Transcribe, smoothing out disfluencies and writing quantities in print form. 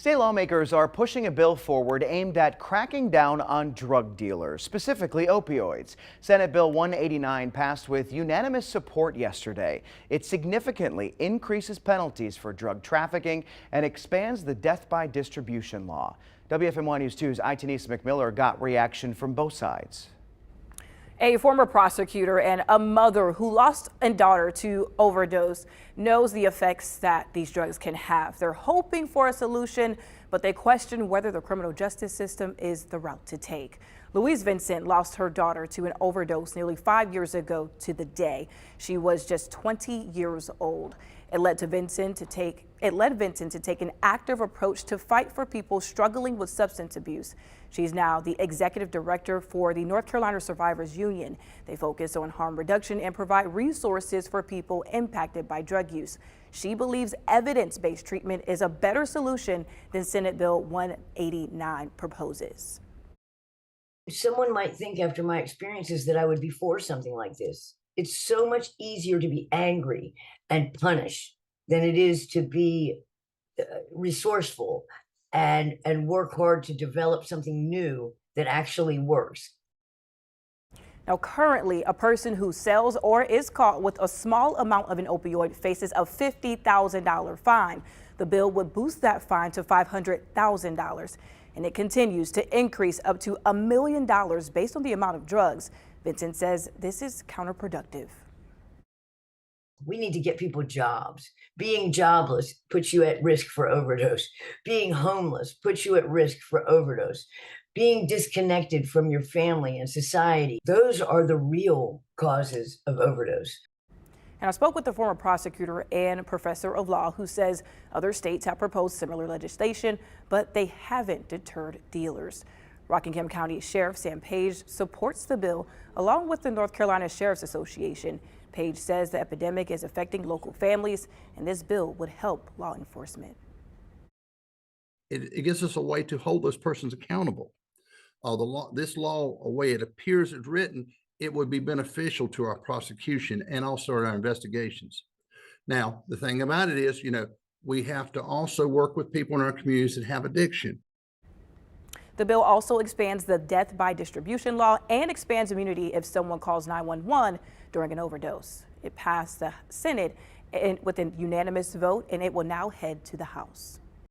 State lawmakers are pushing a bill forward aimed at cracking down on drug dealers, specifically opioids. Senate Bill 189 passed with unanimous support yesterday. It significantly increases penalties for drug trafficking and expands the death by distribution law. WFMY News 2's Itanisa McMiller got reaction from both sides. A former prosecutor and a mother who lost a daughter to overdose knows the effects that these drugs can have. They're hoping for a solution, but they question whether the criminal justice system is the route to take. Louise Vincent lost her daughter to an overdose nearly 5 years ago to the day. She was just 20 years old. It led Vincent to take an active approach to fight for people struggling with substance abuse. She's now the executive director for the North Carolina Survivors Union. They focus on harm reduction and provide resources for people impacted by drug use. She believes evidence-based treatment is a better solution than Senate Bill 189 proposes. Someone might think after my experiences that I would be for something like this. It's so much easier to be angry and punish than it is to be resourceful and work hard to develop something new that actually works. Now, currently, a person who sells or is caught with a small amount of an opioid faces a $50,000 fine. The bill would boost that fine to $500,000, and it continues to increase up to $1 million based on the amount of drugs. Vincent says this is counterproductive. We need to get people jobs. Being jobless puts you at risk for overdose. Being homeless puts you at risk for overdose. Being disconnected from your family and society, those are the real causes of overdose. And I spoke with the former prosecutor and professor of law who says other states have proposed similar legislation, but they haven't deterred dealers. Rockingham County Sheriff Sam Page supports the bill along with the North Carolina Sheriff's Association. Page says the epidemic is affecting local families, and this bill would help law enforcement. It gives us a way to hold those persons accountable. This law, the way it appears it's written, it would be beneficial to our prosecution and also our investigations. Now, the thing about it is, we have to also work with people in our communities that have addiction. The bill also expands the death by distribution law and expands immunity if someone calls 911 during an overdose. It passed the Senate with a unanimous vote, and it will now head to the House.